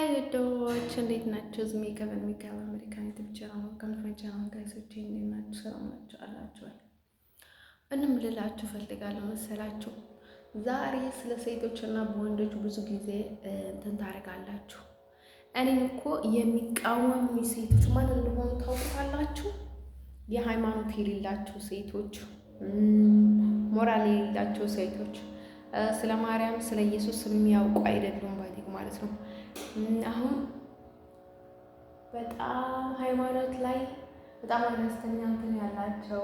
ሀይ ውዶች እንዴት ናችሁ? ዝሜ ከበን ሚካኤል አሜሪካን ዩቲዩብ ቻናል ኮንፈረንስ ጋይሶች እንዴት ናችሁ? ሰላም ናችሁ አላችሁ? እንም ልላችሁ ፈልጋለሁ መሰላችሁ ዛሬ ስለ ሴቶችና በወንዶች ብዙ ጊዜ እንትን ታደርጋላችሁ። እኔን እኮ የሚቃወሙ ሴቶች ማን እንደሆኑ ታውቃላችሁ? የሃይማኖት የሌላቸው ሴቶች፣ ሞራል የሌላቸው ሴቶች፣ ስለ ማርያም ስለ ኢየሱስ የሚያውቁ አይደሉም ማለት ነው። አሁን በጣም ሃይማኖት ላይ በጣም አነስተኛ እንትን ያላቸው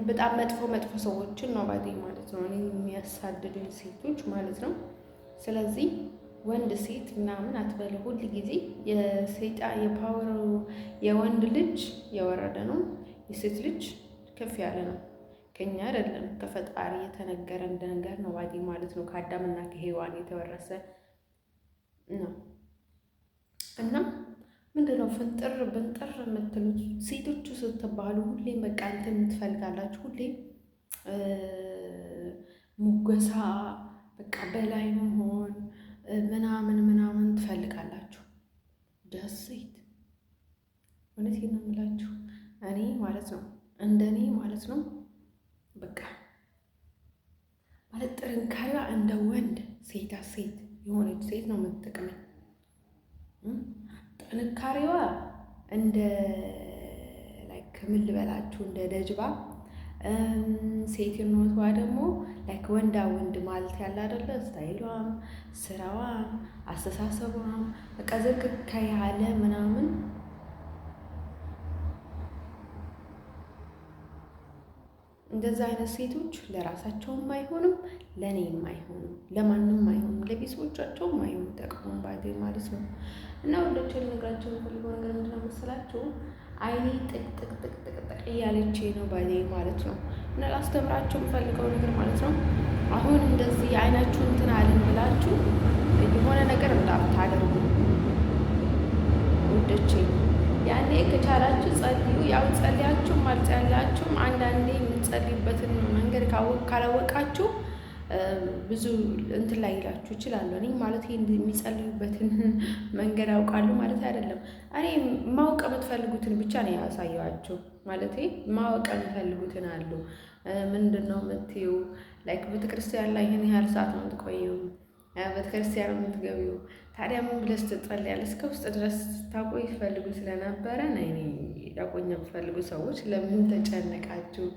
በጣም መጥፎ ሰዎችን ነው ማለት ነው እኔ የሚያሳድዱኝ ሴቶች ማለት ነው። ስለዚህ ወንድ ሴት ምናምን አትበሉ። ሁል ጊዜ የሰይጣን የፓወር የወንድ ልጅ የወረደ ነው፣ የሴት ልጅ ከፍ ያለ ነው። ከኛ አይደለም ከፈጣሪ የተነገረ ነገር ነው ማለት ነው። ከአዳምና ከሔዋን የተወረሰ ነው። እና ምንድነው ፍንጥር ብንጥር የምትሉት ሴቶቹ ስትባሉ ሁሌም በቃ እንትን የምትፈልጋላችሁ፣ ሁሌም ሙገሳ፣ በቃ በላይ መሆን ምናምን ትፈልጋላችሁ። ደሴት እውነቴን ነው የምላችሁ እኔ ማለት ነው እንደኔ ማለት ነው በቃ ማለት ጥንካሬዋ እንደ ወንድ ሴት የሆነች ሴት ነው የምትጠቅመኝ። ጥንካሬዋ እንደ ላይክ ምን ልበላችሁ እንደ ደጅባ፣ ሴትነቷ ደግሞ ላይክ ወንዳ ወንድ ማለት ያለ አይደለ? ስታይሏም፣ ስራዋም፣ አስተሳሰቧም በቃ ዝርክካ ያለ ምናምን እንደዛ አይነት ሴቶች ለራሳቸውም አይሆንም፣ ለእኔም አይሆንም፣ ለማንም አይሆንም፣ ለቤተሰቦቻቸውም አይሆንም። ጠቅሞም ባገኝ ማለት ነው። እና ወንዶች ልነግራቸው የምፈልገው ነገር ምንድነው መሰላችሁ? አይኔ ጥቅ እያለች ነው ባገኝ ማለት ነው። እና ላስተምራቸው የምፈልገው ነገር ማለት ነው አሁን እንደዚህ አይናችሁ እንትን አለን ብላችሁ የሆነ ነገር እንዳታደርጉ ውዶቼ። ያኔ ከቻላችሁ ጸልዩ። ያው ጸልያችሁም አልጸልያችሁም አንዳንዴ የምትጸልዩበትን መንገድ ካላወቃችሁ ብዙ እንትን ላይ ይላችሁ ይችላሉ። እኔ ማለት የሚጸልዩበትን መንገድ አውቃለሁ ማለት አይደለም። እኔ ማወቅ የምትፈልጉትን ብቻ ነው ያሳየኋችሁ። ማለት ማወቅ የምትፈልጉትን አሉ። ምንድን ነው የምትይው? ላይክ ቤተክርስቲያን ላይ ይህን ያህል ሰዓት ነው የምትቆየው፣ ቤተክርስቲያን ነው የምትገቢው። ታዲያ ምን ብለሽ ትጸልያለሽ? እስከ ውስጥ ድረስ ታቆይ ይፈልጉ ስለነበረ እኔ ያቆኛ የምትፈልጉ ሰዎች ለምን ተጨነቃችሁ?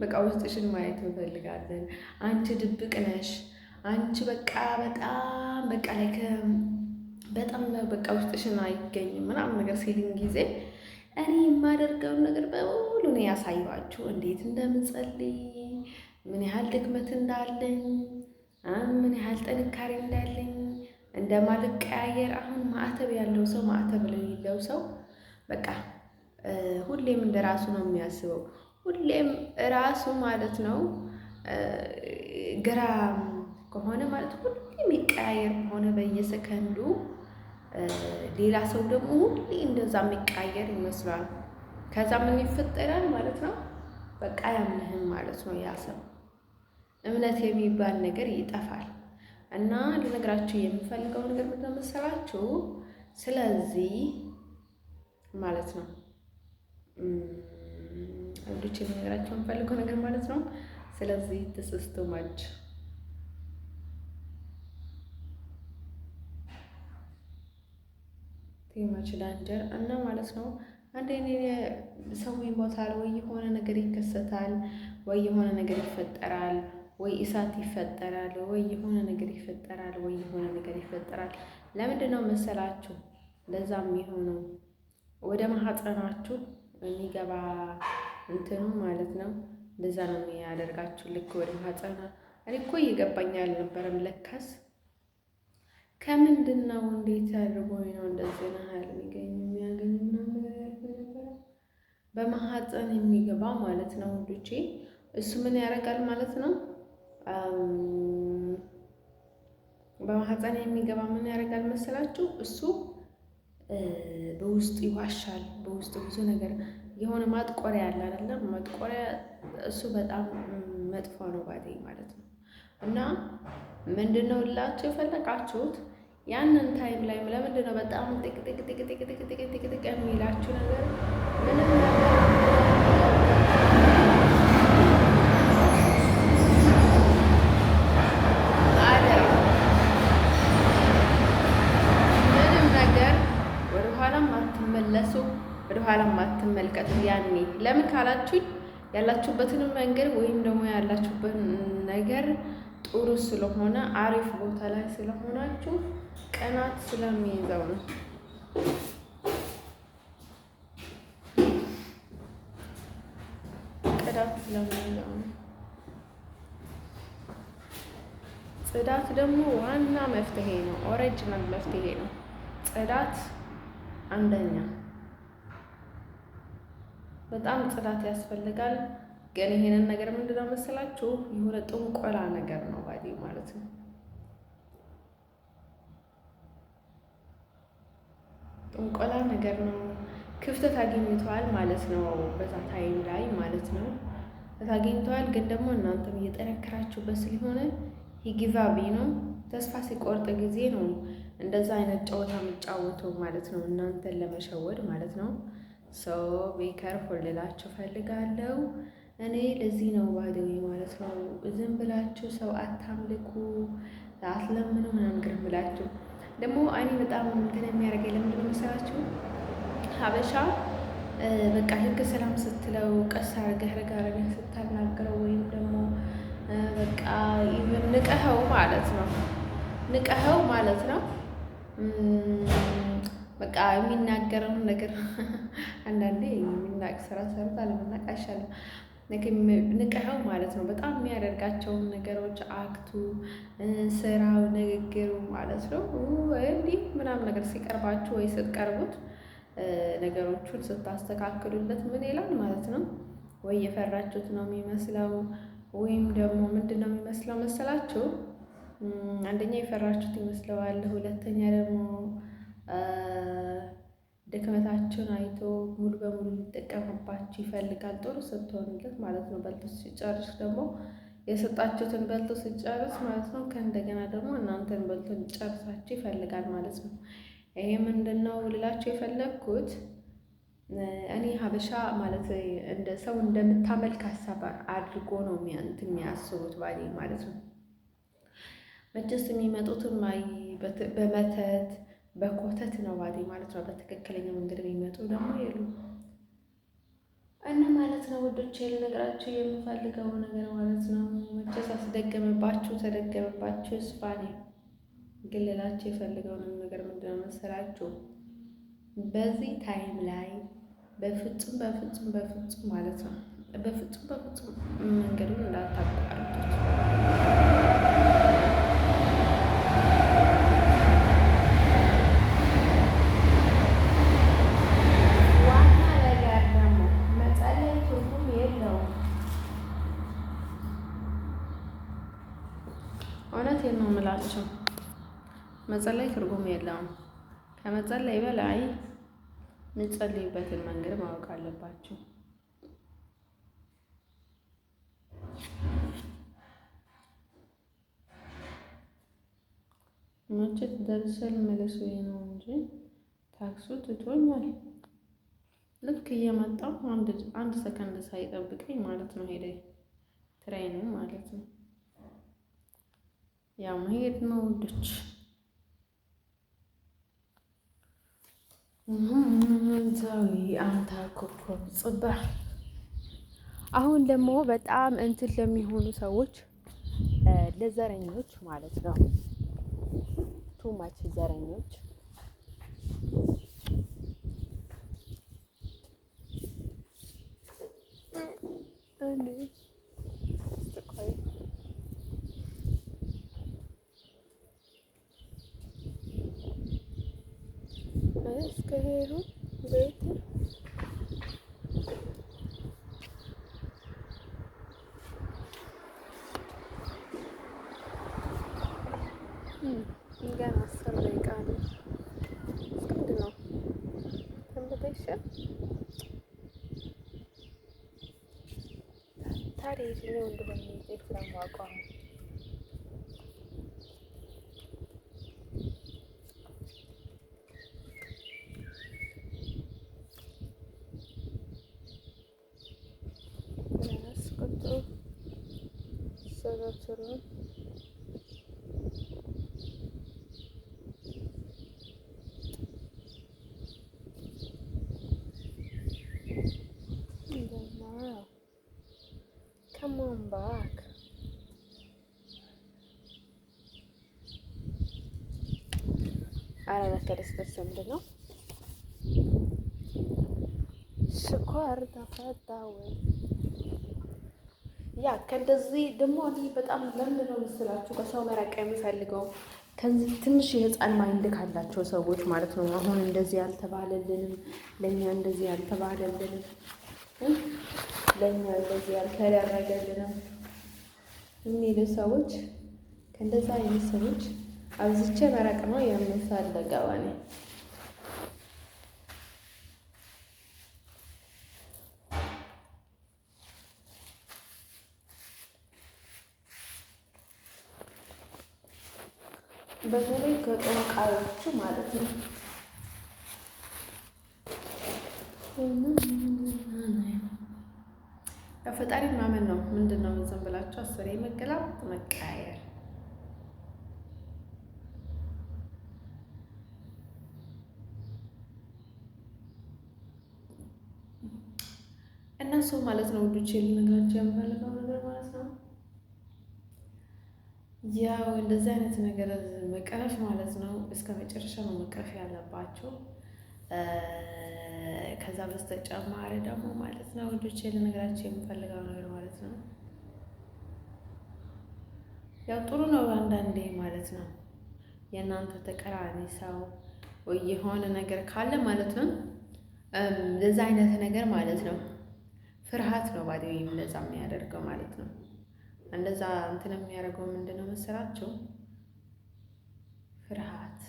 በቃ ውስጥሽን ማየት እንፈልጋለን። አንቺ ድብቅ ነሽ፣ አንቺ በቃ በጣም በቃ ላይ በጣም በቃ ውስጥሽን አይገኝም ምናምን ነገር ሲልኝ ጊዜ እኔ የማደርገውን ነገር በሙሉ ነው ያሳየኋችሁ። እንዴት እንደምጸልይ፣ ምን ያህል ድክመት እንዳለኝ፣ ምን ያህል ጥንካሬ እንዳለኝ፣ እንደማልቀያየር። አሁን ማዕተብ ያለው ሰው ማዕተብ የሌለው ሰው በቃ ሁሌም እንደ ራሱ ነው የሚያስበው። ሁሌም ራሱ ማለት ነው ግራ ከሆነ ማለት ሁሌም የሚቀያየር ከሆነ በየሰከንዱ ሌላ ሰው ደግሞ ሁሌ እንደዛ የሚቀያየር ይመስላል። ከዛ ምን ይፈጠራል ማለት ነው? በቃ ያምንህም ማለት ነው ያ ሰው። እምነት የሚባል ነገር ይጠፋል። እና ልነግራችሁ የምፈልገው ነገር ምንድን ነው መሰላችሁ? ስለዚህ ማለት ነው ወንዶች ልነግራችሁ የምፈልገው ነገር ማለት ነው ስለዚህ ትስስቱ ማች ቲማች ዳንጀር እና ማለት ነው አንዴ ሰው ይሞታል ወይ የሆነ ነገር ይከሰታል ወይ የሆነ ነገር ይፈጠራል ወይ እሳት ይፈጠራል ወይ የሆነ ነገር ይፈጠራል ወይ የሆነ ነገር ይፈጠራል። ለምንድን ነው መሰላችሁ? ለዛም የሆነው ወደ ማህፀናችሁ የሚገባ እንትኑ ማለት ነው። ለዛ ነው የሚያደርጋችሁ። ልክ ወደ ማህፀና እኔ እኮ እየገባኝ አልነበረም። ለካስ ከምንድን ነው እንዴት አድርጎኝ ነው እንደዚህ ነው የሚያገኝ ምናምን ነበረ። በማህፀን የሚገባ ማለት ነው ወንዶቼ። እሱ ምን ያደርጋል ማለት ነው? በማህፀን የሚገባ ምን ያደርጋል መሰላችሁ? እሱ በውስጡ ይዋሻል። በውስጡ ብዙ ነገር የሆነ ማጥቆሪያ ያለ አይደለም? ማጥቆሪያ እሱ በጣም መጥፎ ነው ማለት ነው። እና ምንድነው ላችሁ የፈለቃችሁት? ያንን ታይም ላይ ለምንድን ነው በጣም ጥቅ ጥቅ ጥቅ ጥቅ ጥቅ ጥቅ ጥቅ ጥቅ የሚላችሁ ነገር ምንም ነገር ምንም ነገር ወደኋላም አትመለሱ፣ ወደኋላም አትመልከቱ። ያኔ ለምን ካላችሁኝ ያላችሁበትንም መንገድ ወይም ደግሞ ያላችሁበትን ነገር ጥሩ ስለሆነ አሪፍ ቦታ ላይ ስለሆናችሁ ቀናት ስለሚይዘው ነው። ቅዳት ስለሚይዘው ነው። ጽዳት ደግሞ ዋና መፍትሄ ነው። ኦሪጅናል መፍትሄ ነው። ጽዳት አንደኛ። በጣም ጽዳት ያስፈልጋል። ግን ይሄንን ነገር ምንድነው መሰላችሁ? የሆነ ጥንቆላ ነገር ነው ባዲ ማለት ነው። ጥንቆላ ነገር ነው። ክፍተት አግኝተዋል ማለት ነው። በዛ ታይም ላይ ማለት ነው አግኝተዋል። ግን ደግሞ እናንተም እየጠነከራችሁበት ስለሆነ ይግዛቢ ነው። ተስፋ ሲቆርጥ ጊዜ ነው እንደዛ አይነት ጨዋታ የሚጫወተው ማለት ነው፣ እናንተን ለመሸወድ ማለት ነው። ሶ ቢከርፉል ልላችሁ ፈልጋለሁ። እኔ ለዚህ ነው ባደዊ ማለት ነው ዝም ብላችሁ ሰው አታምልኩ፣ አትለምኑ ምናምን ግር ብላችሁ ደግሞ እኔ በጣም እንትን የሚያደርገኝ ለምንድን ነው መሰላችሁ? ሀበሻ በቃ ልክ ሰላም ስትለው ቀስ አድርገህ ረጋ አድርገህ ስታናግረው ወይም ደግሞ በቃ ኢቭን ንቀኸው ማለት ነው በቃ የሚናገረውን ነገር አንዳንዴ የሚናቅ ስራ ሰርታ ለመናቅ አይሻልም? ንቀኸው ማለት ነው። በጣም የሚያደርጋቸውን ነገሮች አክቱ፣ ስራው፣ ንግግሩ ማለት ነው እንዲህ ምናምን ነገር ሲቀርባችሁ ወይ ስትቀርቡት ነገሮቹን ስታስተካክሉለት ምን ይላል ማለት ነው? ወይ የፈራችሁት ነው የሚመስለው፣ ወይም ደግሞ ምንድን ነው የሚመስለው መሰላችሁ? አንደኛ የፈራችሁት ይመስለዋል፣ ሁለተኛ ደግሞ ድክመታችሁን አይቶ ሙሉ በሙሉ ሊጠቀምባችሁ ይፈልጋል። ጥሩ ስትሆንለት ማለት ነው። በልቶ ሲጨርስ ደግሞ የሰጣችሁትን በልቶ ሲጨርስ ማለት ነው ከእንደገና ደግሞ እናንተን በልቶ ሊጨርሳችሁ ይፈልጋል ማለት ነው። ይሄ ምንድን ነው ልላችሁ የፈለግኩት እኔ ሀበሻ ማለት እንደ ሰው እንደምታመልክ ሀሳብ አድርጎ ነው የሚያስቡት ባሌ ማለት ነው። መቼስ የሚመጡትም በመተት በኮተት ነው ባሌ ማለት ነው። በትክክለኛ መንገድ የሚመጡ ደግሞ የሉ እና ማለት ነው ውዶቼ፣ ልነግራችሁ የምፈልገው ነገር ማለት ነው መቼስ አስደገመባችሁ ተደገመባችሁ ስፋኔ ግን ልላችሁ የፈልገውን ነገር ምንድነው መሰላችሁ? በዚህ ታይም ላይ በፍጹም ማለት ነው በፍጹም መንገዱን እንዳታቋርጡት። ዋና ነገር ደግሞ መጸለይ ትርጉም የለውም። እውነቴን ነው የምላቸው። መጸለይ ትርጉም የለውም። ከመጸለይ በላይ የምትጸልዩበትን መንገድ ማወቅ አለባችሁ። መቼ ደርሰን መለሱ ነው እንጂ ታክሱ ትቶኛል። ልክ እየመጣው አንድ ሰከንድ ሳይጠብቀኝ ማለት ነው ሄደ ትሬኑ ማለት ነው። ያው መሄድ ነው ውዶች። አንተ ኮከብ ጽባህ አሁን ደግሞ በጣም እንትን ለሚሆኑ ሰዎች ለዘረኞች ማለት ነው ቱማች ዘረኞች እስከሄዱ ቤት ገና 10 ደቂቃ ነው። እስከምንድ ነው ተንበተሽን ታዲያ የትኛው እንደሆነ ዜት ለማቋም ስሩን come on back አረ ለከደስ ምንድን ነው ስኳር ተፈታ ወይ? ያ ከእንደዚህ ደግሞ እኔ በጣም ለምንድን ነው መሰላችሁ ከሰው መራቅ የምፈልገው ከዚህ ትንሽ የህፃን ማይንድ ካላቸው ሰዎች ማለት ነው። አሁን እንደዚህ ያልተባለልንም ለእኛ እንደዚህ ያልተባለልንም ለእኛ እንደዚህ ያልተደረገልንም የሚሉ ሰዎች ከእንደዛ አይነት ሰዎች አብዝቼ መራቅ ነው የምፈልገው እኔ። በተለይ ከጠንቋዮቹ ማለት ነው። ፈጣሪ ማመን ነው። ምንድን ነው ዝም ብላችሁ አስሬ መገላበጥ መቀያየር። እነሱ ማለት ነው ውዶቼ ልነግራቸው የምፈልገው ነገር ማለት ነው ያው እንደዚህ አይነት ነገር መቀረፍ ማለት ነው እስከ መጨረሻ ነው መቀረፍ ያለባቸው። ከዛ በስተጨማሪ ደግሞ ማለት ነው ወንዶቼ ልነግራቸው የምፈልገው ነገር ማለት ነው ያው ጥሩ ነው አንዳንዴ ማለት ነው የእናንተ ተቀራኒ ሰው ወይ የሆነ ነገር ካለ ማለት ነው እንደዛ አይነት ነገር ማለት ነው ፍርሃት ነው ባዲው እንደዛ የሚያደርገው ማለት ነው። እንደዛ እንትን የሚያደርገው ምንድነው መሰላችሁ? ፍርሃት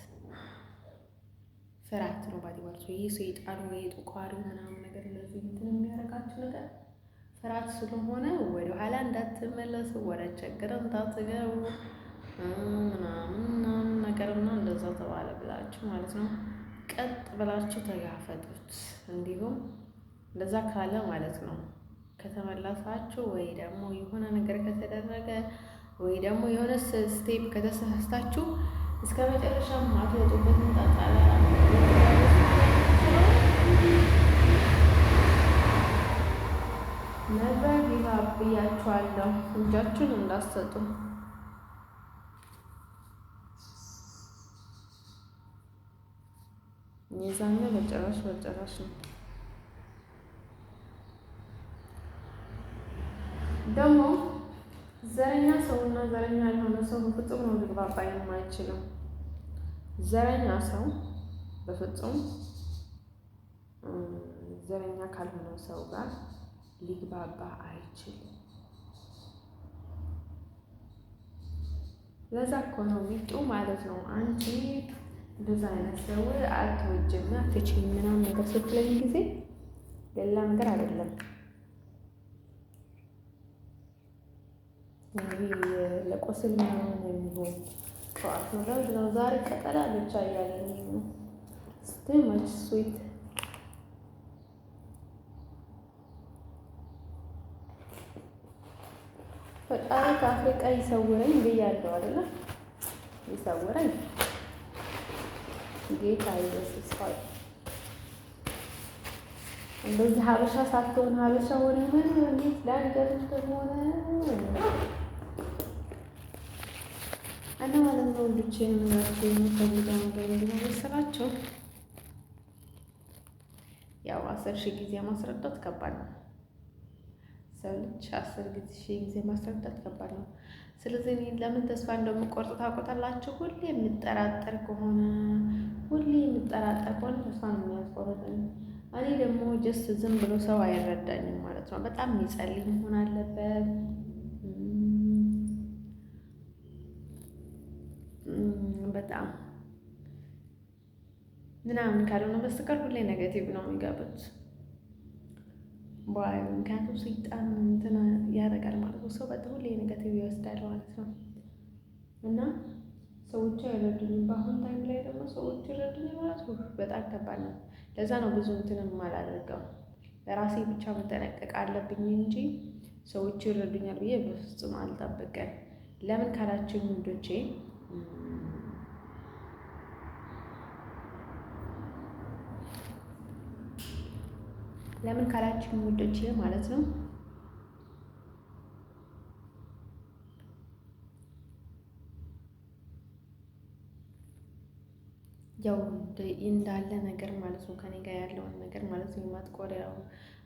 ነው ባዲ ማለት ነው። ይሄ ሰይጣን ወይ ጠቋሪ ምናምን ነገር እንደዚህ እንትን የሚያደርጋችሁ ነገር ፍርሃት ስለሆነ ወደ ኋላ እንዳትመለሱ ወደ ችግር እንዳትገቡ ምናምን ነገርና እንደዛ ተባለ ብላችሁ ማለት ነው ቀጥ ብላችሁ ተጋፈጡት። እንዲሁም እንደዛ ካለ ማለት ነው ከተመለሳችሁ ወይ ደግሞ የሆነ ነገር ከተደረገ ወይ ደግሞ የሆነ ስቴፕ ከተሳሳታችሁ እስከ መጨረሻም አትወጡበትም። ታጣላ ነበር ይላብያችኋለሁ። እጃችሁን እንዳትሰጡ። የዛኔ በጭራሽ ነው። ደግሞ ዘረኛ ሰውና ዘረኛ ያልሆነ ሰው በፍጹም ነው ሊግባባ የማይችለው። ዘረኛ ሰው በፍጹም ዘረኛ ካልሆነ ሰው ጋር ሊግባባ አይችልም። ለዛ እኮ ነው ሚጡ ማለት ነው አንቺ እንደዛ አይነት ሰው አትወጂም አትችይም ምናምን ነገር ስትለኝ ጊዜ ሌላ ነገር አይደለም። ለቆስል ምናምን የሚሆን ጠዋት ነው ዛሬ ቀጠላ ብቻ እያለኝ ነው ስትመች ስዊት ፈጣሪ ከአፍሪቃ ይሰውረኝ ብያለሁ አይደለ? ይሰውረኝ ጌታ ኢየሱስ ሆይ። እንደዚህ ሀበሻ ሳትሆን ሀበሻ ሆነ ምን እንዴት ላንገር እንደሆነ እና ማለት ነው ልጅ የምናቸው የምፈልገው ነገር ምንድነው መሰላቸው? ያው 10,000 ጊዜ ማስረዳት ከባድ ነው። ሰው ልጅ 10,000 ጊዜ ማስረዳት ከባድ ነው። ስለዚህ እኔ ለምን ተስፋ እንደምቆርጥ ታውቁታላችሁ? ሁሌ የምጠራጠር ከሆነ ተስፋ ነው የሚያስቆርጠኝ። እኔ ደግሞ ጀስት ዝም ብሎ ሰው አይረዳኝም ማለት ነው። በጣም የሚጸልይ መሆን አለበት። በጣም ምናምን ካልሆነ በስተቀር ሁሌ ኔጌቲቭ ነው የሚገቡት። ምክንያቱም ሰይጣን እንትን ያደርጋል ማለት ነው። ሰው በጣም ሁሌ ኔጌቲቭ ይወስዳል ማለት ነው። እና ሰዎች አይረዱኝም። በአሁን ታይም ላይ ደግሞ ሰዎች ይረዱኝ ማለት ነው በጣም ከባድ ነው። ለዛ ነው ብዙ እንትንም አላደርገው። ለራሴ ብቻ መጠነቀቅ አለብኝ እንጂ ሰዎች ይረዱኛል ብዬ በፍጹም አልጠብቅም። ለምን ካላችሁ ውዶቼ ማለት ነው ያው እንዳለ ነገር ማለት ነው ከኔ ጋር ያለውን ነገር ማለት ነው ማጥቆሪያው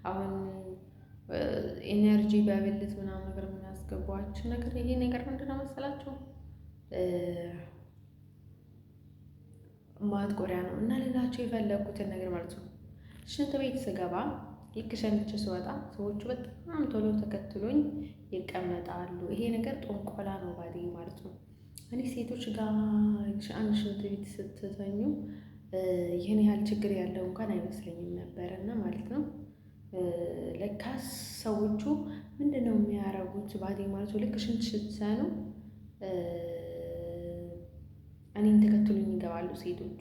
አሁን ኢነርጂ በብልት ምናምን ነገር የሚያስገባችሁ ነገር ይሄ ነገር ምንድነው መሰላችሁ? ማጥቆሪያ ነው። እና ሌላቸው የፈለጉትን ነገር ማለት ነው። ሽንት ቤት ስገባ ልክ ሸንቼ ስወጣ ሰዎቹ በጣም ቶሎ ተከትሎኝ ይቀመጣሉ። ይሄ ነገር ጦንቆላ ነው ባዴ ማለት ነው። እኔ ሴቶች ጋር አንድ ሽንት ቤት ስትተኙ ይህን ያህል ችግር ያለው እንኳን አይመስለኝም ነበረ እና ማለት ነው ለካስ ሰዎቹ ምንድነው የሚያረጉት ባዴ ማለት ነው። ልክ ሽንት ስትሰኑ እኔን ተከትሎኝ ይገባሉ ሴቶቹ።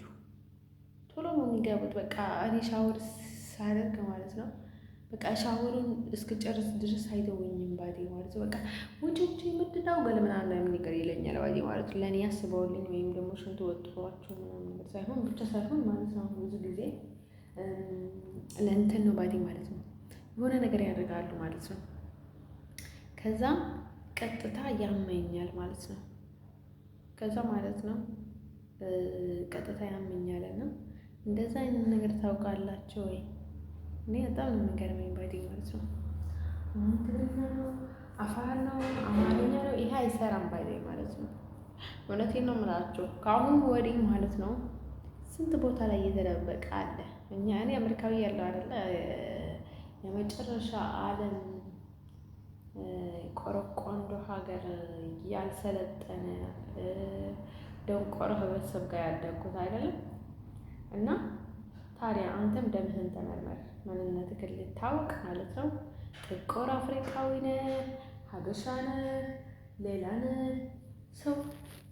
ቶሎ ነው የሚገቡት። በቃ እኔ ሻወር ሳደርግ ማለት ነው በቃ ሻወሩን እስክጨርስ ድረስ አይተውኝም ባዴ ማለት ነው። በቃ ውጭ ምንድነው ገለምናና ምን ነገር ይለኛል ባዴ ማለት ነው። ለእኔ ያስበውልኝ ወይም ደግሞ ሽንት ወጥሯቸው ምናምን ነገር ሳይሆን ብቻ ሳይሆን ማለት ነው ብዙ ጊዜ ለእንትን ነው ባዴ ማለት ነው። የሆነ ነገር ያደርጋሉ ማለት ነው። ከዛ ቀጥታ ያመኛል ማለት ነው። ከዛ ማለት ነው ቀጥታ ያመኛልና እንደዛ አይነት ነገር ታውቃላችሁ ወይ? እኔ በጣም ነው የሚገርመኝ ባዴ ማለት ነው። ትግርኛ ነው፣ አፋር ነው፣ አማርኛ ነው፣ ይሄ አይሰራም ባዴ ማለት ነው። እውነቴን ነው የምላችሁ ከአሁኑ ወዲህ ማለት ነው ስንት ቦታ ላይ እየተደበቀ አለ። እኔ አሜሪካዊ ያለው አይደለ የመጨረሻ ዓለም ቆረቆንዶ ሀገር ያልሰለጠነ ደንቆሮ ህብረተሰብ ጋር ያደግኩት አይደለም። እና ታዲያ አንተም ደምህን ተመርመር፣ ማንነትህን ልታውቅ ማለት ነው። ጥቁር አፍሪካዊ ነህ፣ ሀበሻ ነህ፣ ሌላ ነህ፣ ሰው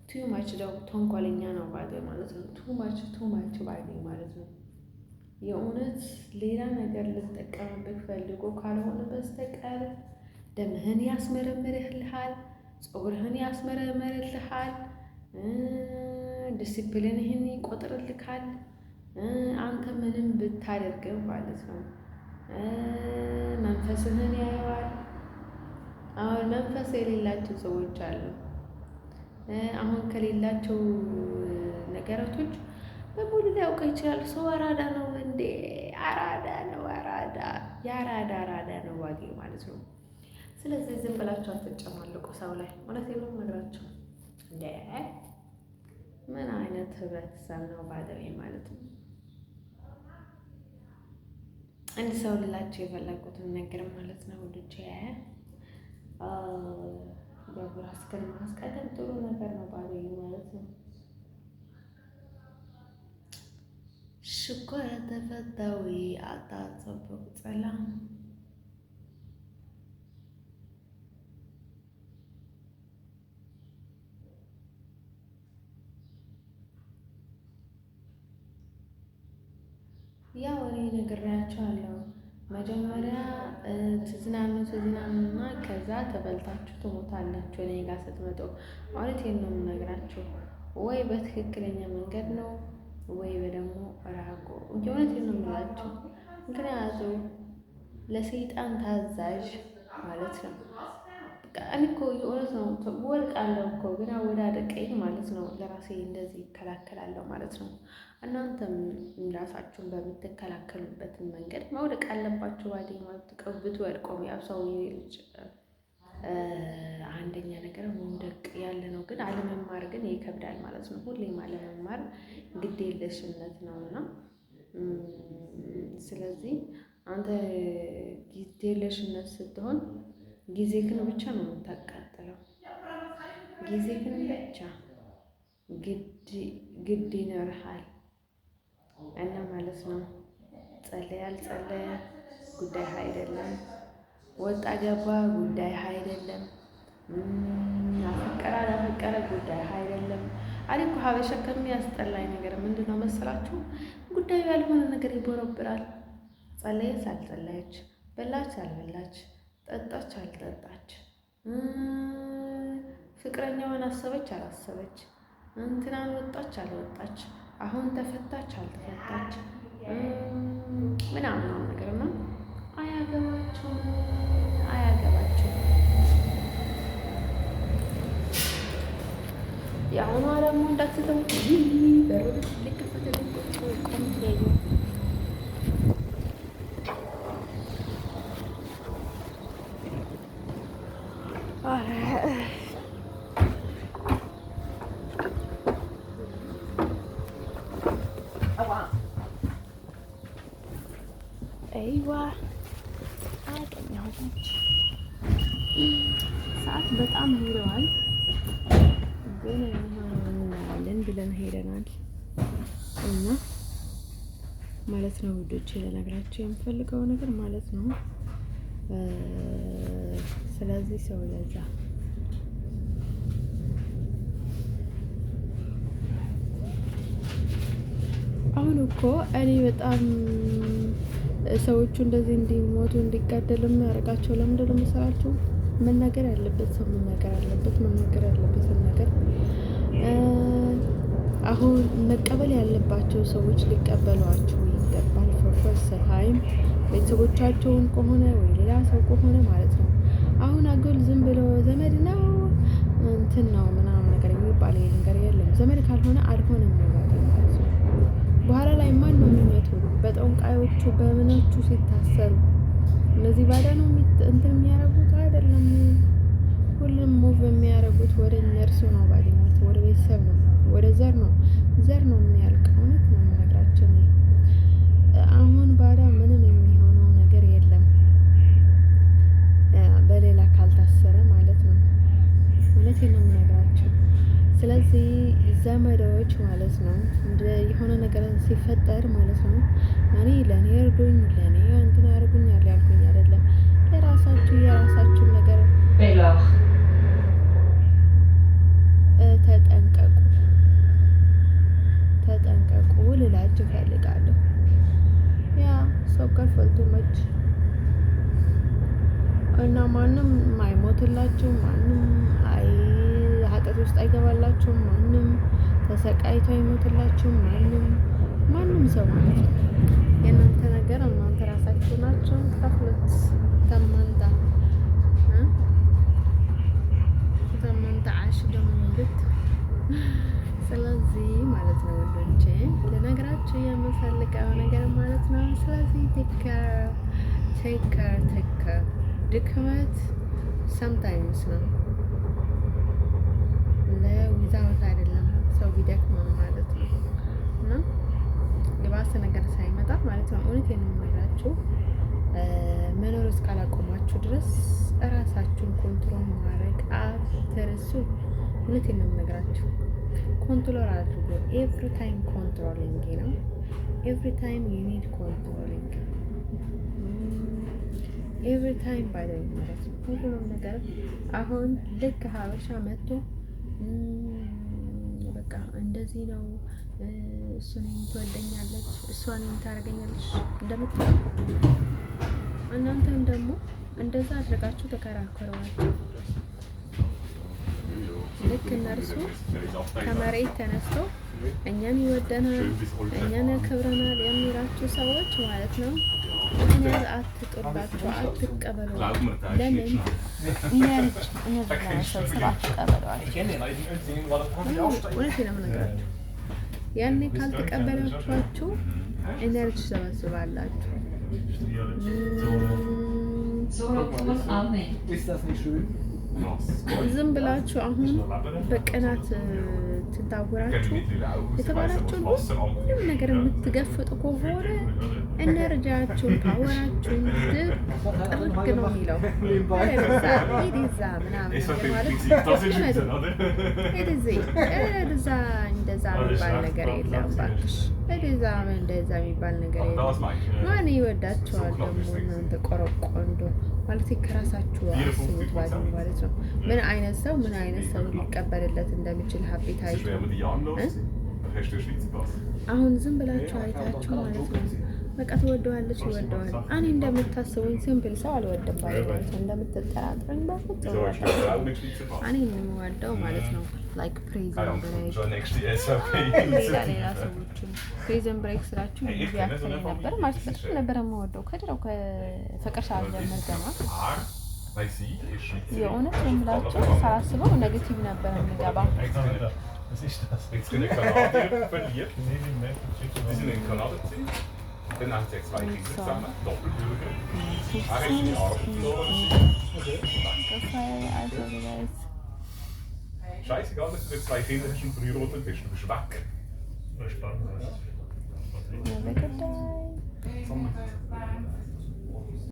ቱማች ደው ተንኮለኛ ነው ባዴ ማለት ነው። ቱማች ባዴ ማለት ነው። የእውነት ሌላ ነገር ልትጠቀምበት ፈልጎ ካልሆነ በስተቀር ደምህን ያስመረምርልሃል፣ ፀጉርህን ያስመረምርልሃል፣ ዲሲፕሊንህን ይቆጥርልካል። አንተ ምንም ብታደርገው ማለት ነው መንፈስህን ያየዋል። አሁን መንፈስ የሌላቸው ሰዎች አሉ። አሁን ከሌላቸው ነገራቶች በሙሉ ሊያውቅ ይችላል። ሰው አራዳ ነው እንዴ? አራዳ ነው፣ አራዳ ነው ዋጌ ማለት ነው። ስለዚህ ዝም ብላችሁ አትጨማልቁ ሰው ላይ ማለት ነው ነገራችሁ። እንዴ ምን አይነት ህብረተሰብ ነው ባደሬ ማለት ነው። አንድ ሰው ልላችሁ የፈለጉትን ነገር ማለት ነው ወዶቼ በራስህን ማስቀደም ጥሩ ነገር ነው ባደሬ ማለት ነው። ሽኮር ተፈታዊ አታጸብቁ ሰላም ያው እኔ ነግሬያቸዋለሁ። መጀመሪያ ትዝናኑና ከዛ ተበልታችሁ ትሞታላችሁ። እኔ ጋር ስትመጡ እውነቴን ነው የምነግራችሁ። ወይ በትክክለኛ መንገድ ነው ወይ ደግሞ ራቁ። እውነቴን ነው የምላችሁ። ምክንያቱም ለሰይጣን ታዛዥ ማለት ነው። እኔ እኮ የእውነት ነው ወድቃለሁ እኮ ግን አወዳደቀኝ ማለት ነው። ለራሴ እንደዚህ ይከላከላለሁ ማለት ነው። እናንተም ራሳችሁን በምትከላከሉበትን መንገድ መውደቅ አለባችሁ። ባዴ ማለት ብትወድቁም ያው ሰው ልጅ አንደኛ ነገር መውደቅ ያለ ነው፣ ግን አለመማር ግን ይከብዳል ማለት ነው። ሁሌም አለመማር ግዴለሽነት ነውና ስለዚህ አንተ ግዴለሽነት ስትሆን ጊዜህን ብቻ ነው የምታቃጥለው። ጊዜህን ብቻ ግድ ይኖርሃል እና ማለት ነው። ጸለየ አልጸለየ ጉዳይ አይደለም። ወጣ ገባ ጉዳይ አይደለም። አፈቀረ አላፈቀረ ጉዳይ አይደለም። አሪኩ ሀበሻ ከሚያስጠላኝ ነገር ምንድነው መሰላችሁ? ጉዳዩ ያልሆነ ነገር ይቦረብራል። ጸለየች አልጸለየች፣ በላች አልበላች፣ ጠጣች አልጠጣች፣ ፍቅረኛዋን አሰበች አላሰበች፣ እንትናን ወጣች አልወጣች፣ አሁን ተፈታች አልተፈታች ምናምን ነገር እና አያገባቸውም። የአሁኗ ደግሞ እንዳትተው በሩ ሊከፈትልኝ ቆም ትለዩ አይዋ አገኘኋት። ሰዓት በጣም ሄደዋል፣ ግን እናያለን ብለን ሄደናል እና ማለት ነው ውዶቼ፣ ለነገራቸው የምፈልገው ነገር ማለት ነው። ስለዚህ ሰው ለዛ አሁን እኮ እኔ በጣም ሰዎቹ እንደዚህ እንዲሞቱ እንዲጋደሉ የሚያደርጋቸው ለምንድን ነው መሰላችሁ? መናገር ያለበት ሰው መናገር አለበት። መናገር ያለበትን ነገር አሁን መቀበል ያለባቸው ሰዎች ሊቀበሏቸው ይገባል። ፈርፈርስ ታይም ቤተሰቦቻቸውን ከሆነ ወይ ሌላ ሰው ከሆነ ማለት ነው። አሁን አጎል ዝም ብሎ ዘመድ ነው እንትን ነው ምናምን ነገር የሚባል ነገር የለም። ዘመድ ካልሆነ አልሆነም ማለት ነው። በኋላ ላይ ማን ነው የሚመቱ? በጠንቋዮቹ በምኖቹ ሲታሰሩ እነዚህ ባዳ ነው እንትን የሚያደርጉት አይደለም። ሁሉም ሙቭ የሚያደርጉት ወደ እነርሱ ነው። ባዲነት ወደ ቤተሰብ ነው፣ ወደ ዘር ነው የሚያልቀው። እውነት ነው የምነግራቸው። አሁን ባዳ ምንም የሚሆነው ነገር የለም በሌላ ካልታሰረ ማለት ነው። እውነቴን ነው የምነግራቸው። ስለዚህ ዘመዶች ማለት ነው የሆነ ነገር ሲፈጠር ማለት ነው እኔ ለእኔ እርዱኝ ለእኔ እንትን ያደርጉኛል ያልኩኝ አይደለም። ለራሳችሁ የራሳችሁን ነገር ተጠንቀቁ ልላችሁ እፈልጋለሁ። ያ ሰው ከፈልቶ መች እና ማንም አይሞትላችሁ፣ ማንም ኃጢአት ውስጥ አይገባላችሁም፣ ማንም ተሰቃይቶ አይሞትላችሁም። ማንም ሰው ማለት ነው። የእናንተ ነገር እናንተ ራሳችሁ ናቸው ከፍሎት ተማንታ አሽ ደግሞ ልት ስለዚህ ማለት ነው ወንዶቼ ለነገራችሁ የምፈልገው ነገር ማለት ነው። ስለዚህ ቴክ ኬር ድክመት ሰምታይምስ ነው ለዊዛውት አይደለም። ሰው ቢደክመው ማለት ነው እና የባሰ ነገር ሳይመጣ ማለት ነው። እውነቴን ነው የምነግራችሁ። መኖር እስካላቆማችሁ ድረስ እራሳችሁን ኮንትሮል ማድረግ አትርሱ። እውነቴን ነው የምነግራችሁ። ኮንትሮል አድርጎ ኤቭሪ ታይም ኮንትሮሊንግ ነው። ኤቭሪ ታይም ዩ ኒድ ኮንትሮሊንግ ኤቭሪ ታይም ባይደኝ ማለት ነው። ሁሉንም ነገር አሁን ልክ ሀበሻ መጥቶ በቃ እንደዚህ ነው እሱን ትወደኛለች እሷን ታደርገኛለች እንደምትለው እናንተም ደግሞ እንደዛ አድርጋችሁ ተከራከሯቸው። ልክ እነርሱ ከመሬት ተነስተው እኛን ይወደናል እኛን ያከብረናል የሚላችሁ ሰዎች ማለት ነው እነዛ አትጥሏቸው፣ አትቀበሏቸው። ለምን ሰብስብ አትቀበሏቸው። እውነት ነው የምነግራችሁ። ያኔ ካልተቀበላችኋችሁ ኤነርጂ ሰበስባላችሁ። ዝም ብላችሁ አሁን በቅናት ትታወራችሁ የተባላችሁን ሁሉም ነገር የምትገፍጡ ከሆነ ኤነርጂያችሁን ፓወራችሁን ጥርግ ነው የሚለው። ሄድዛ ምናምን ማለት ሄድዛ እንደዛ የሚባል ነገር የለም እባክሽ። ሄድዛ እንደዛ የሚባል ነገር የለም። ማን ይወዳችኋል ደግሞ እናንተ ቆረቆንዶ ማለት ከራሳችሁ አስቡት ማለት ነው። ምን አይነት ሰው ሊቀበልለት እንደሚችል ሀቢት አይቶ አሁን ዝም ብላችሁ አይታችሁ ማለት ነው በቃ ትወደዋለች፣ ይወደዋል። እኔ እንደምታስቡኝ ሲምፕል ሰው አልወድም ማለት ነው። እንደምትጠራጥረኝ በፍጹም እኔ የምወደው ማለት ነው ላይክ ፕሪዝን ብሬክ፣ ሌላ ሰዎችን ፕሪዝን ብሬክ ስላችሁ ቢያክል ነበር ማለት በጣም ነበር የምወደው ከድሮው ከፍቅር ሳልጀምር ገና የእውነት የምላቸው ሳላስበው ኔጌቲቭ ነበር የሚገባ። Was ist das? Jetzt sind Kanadier verliebt. Die sind in Kanada. Dann haben sie 2 Kinder zusammen, Doppelbürger. Er ist in Arbeit. Scheißegal, dass du mit 2 Kindern hast und verheiratet bist. Du bist weg. Das ist spannend. Have a good day.